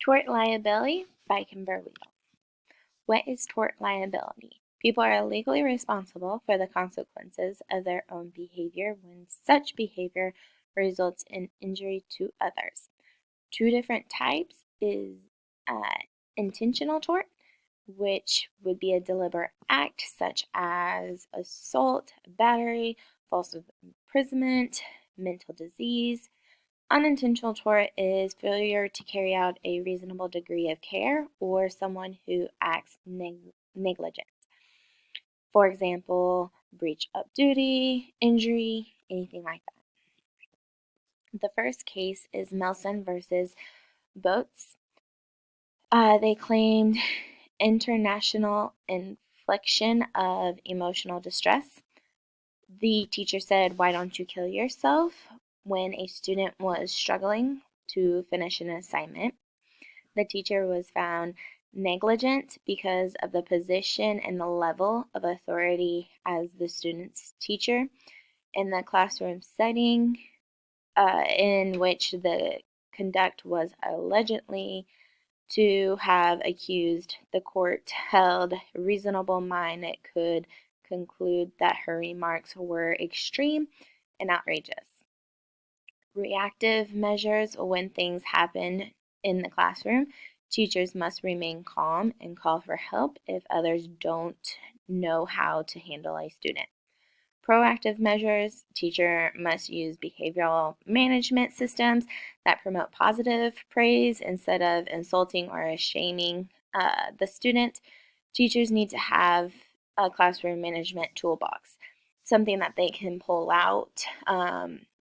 Tort liability by Kimberly. What is tort liability? People are legally responsible for the consequences of their own behavior when such behavior results in injury to others. Two different types is intentional tort, which would be a deliberate act such as assault, battery, false imprisonment, mental disease. Unintentional tort is failure to carry out a reasonable degree of care or someone who acts negligent. For example, breach of duty, injury, anything like that. The first case is Melson versus Boats. They claimed international infliction of emotional distress. The teacher said, "Why don't you kill yourself?" when a student was struggling to finish an assignment. The teacher was found negligent because of the position and the level of authority as the student's teacher in the classroom setting in which the conduct was allegedly to have accused. The court held reasonable mind it could conclude that her remarks were extreme and outrageous. Reactive measures: when things happen in the classroom, teachers must remain calm and call for help if others don't know how to handle a student. Proactive measures: teacher must use behavioral management systems that promote positive praise instead of insulting or shaming the student. Teachers need to have a classroom management toolbox, something that they can pull out,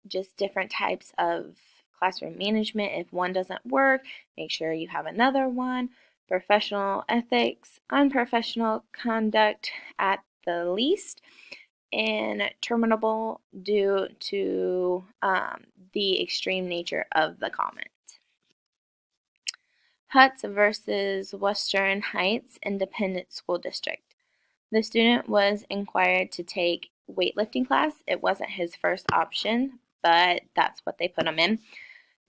just different types of classroom management. If one doesn't work, make sure you have another one. Professional ethics, unprofessional conduct at the least, and terminable due to the extreme nature of the comment. Hutz versus Western Heights Independent School District. The student was inquired to take weightlifting class. It wasn't his first option, but that's what they put him in.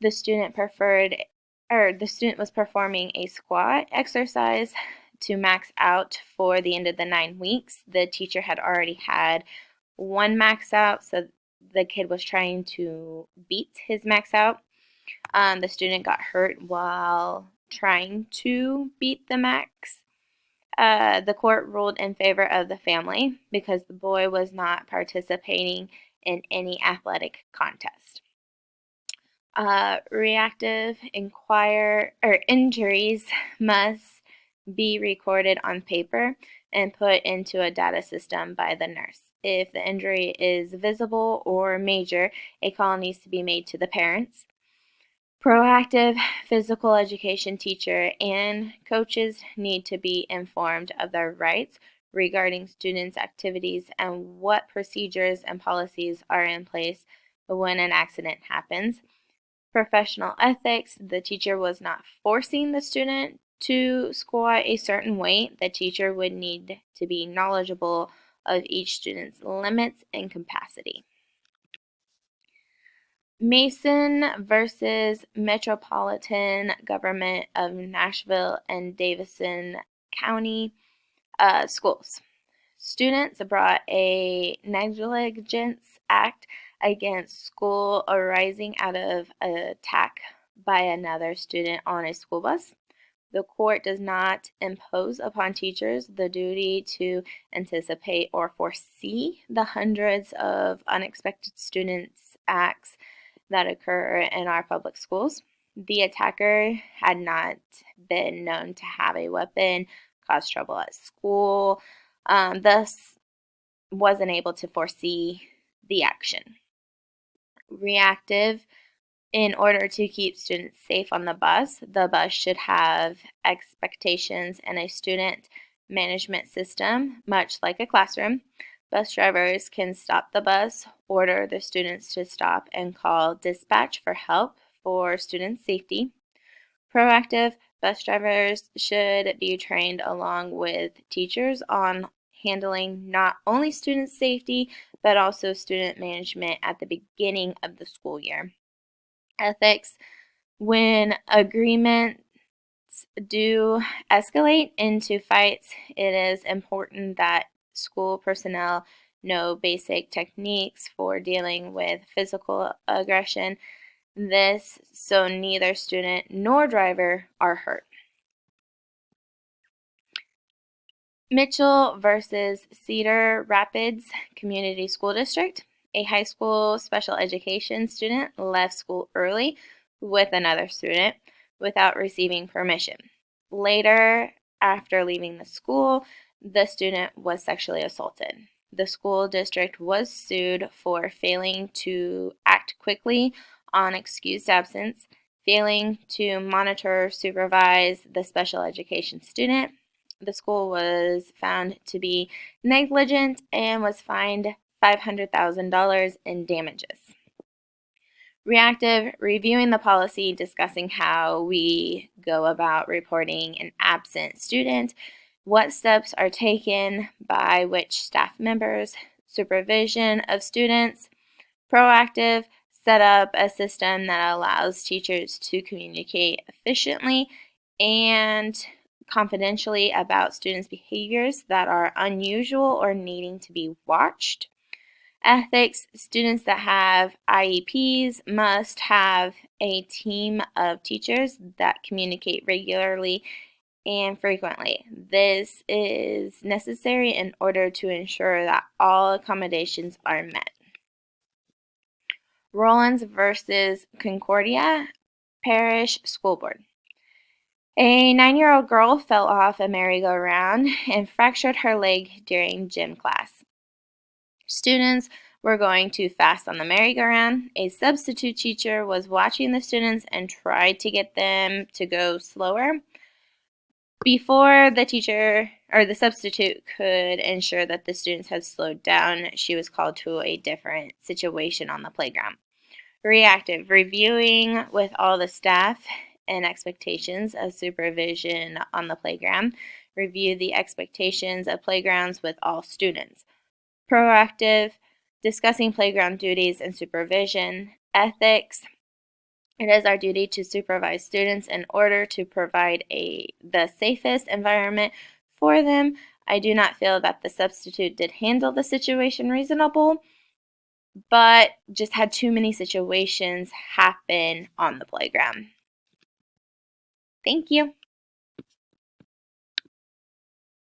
The student was performing a squat exercise to max out for the end of the 9 weeks. The teacher had already had one max out, so the kid was trying to beat his max out. The student got hurt while trying to beat the max. The court ruled in favor of the family because the boy was not participating in any athletic contest. Reactive injuries must be recorded on paper and put into a data system by the nurse. If the injury is visible or major, a call needs to be made to the parents. Proactive: physical education teacher and coaches need to be informed of their rights regarding students' activities and what procedures and policies are in place when an accident happens. Professional ethics: the teacher was not forcing the student to squat a certain weight. The teacher would need to be knowledgeable of each student's limits and capacity. Mason versus Metropolitan Government of Nashville and Davidson County Schools. Students brought a negligence act against school arising out of an attack by another student on a school bus. The court does not impose upon teachers the duty to anticipate or foresee the hundreds of unexpected students' acts that occur in our public schools. The attacker had not been known to have a weapon, cause trouble at school, thus wasn't able to foresee the action. Reactive: in order to keep students safe on the bus should have expectations and a student management system, much like a classroom. Bus drivers can stop the bus, order the students to stop, and call dispatch for help for student safety. Proactive: bus drivers should be trained along with teachers on handling not only student safety, but also student management at the beginning of the school year. Ethics: when agreement do escalate into fights, it is important that school personnel know basic techniques for dealing with physical aggression. This so neither student nor driver are hurt. Mitchell versus Cedar Rapids Community School District. A high school special education student left school early with another student without receiving permission. Later, after leaving the school, the student was sexually assaulted. The school district was sued for failing to act quickly on excused absence, failing to monitor, supervise the special education student. The school was found to be negligent and was fined $500,000 in damages. Reactive, reviewing the policy, discussing how we go about reporting an absent student, what steps are taken by which staff members, supervision of students. Proactive, set up a system that allows teachers to communicate efficiently and confidentially about students' behaviors that are unusual or needing to be watched. Ethics, students that have IEPs must have a team of teachers that communicate regularly and frequently. This is necessary in order to ensure that all accommodations are met. Rollins versus Concordia Parish School Board. A 9-year-old girl fell off a merry-go-round and fractured her leg during gym class. Students were going too fast on the merry-go-round. A substitute teacher was watching the students and tried to get them to go slower. Before the teacher or the substitute could ensure that the students had slowed down, she was called to a different situation on the playground. Reactive, reviewing with all the staff and expectations of supervision on the playground. Review the expectations of playgrounds with all students. Proactive, discussing playground duties and supervision. Ethics, it is our duty to supervise students in order to provide the safest environment for them. I do not feel that the substitute did handle the situation reasonable, but just had too many situations happen on the playground. Thank you.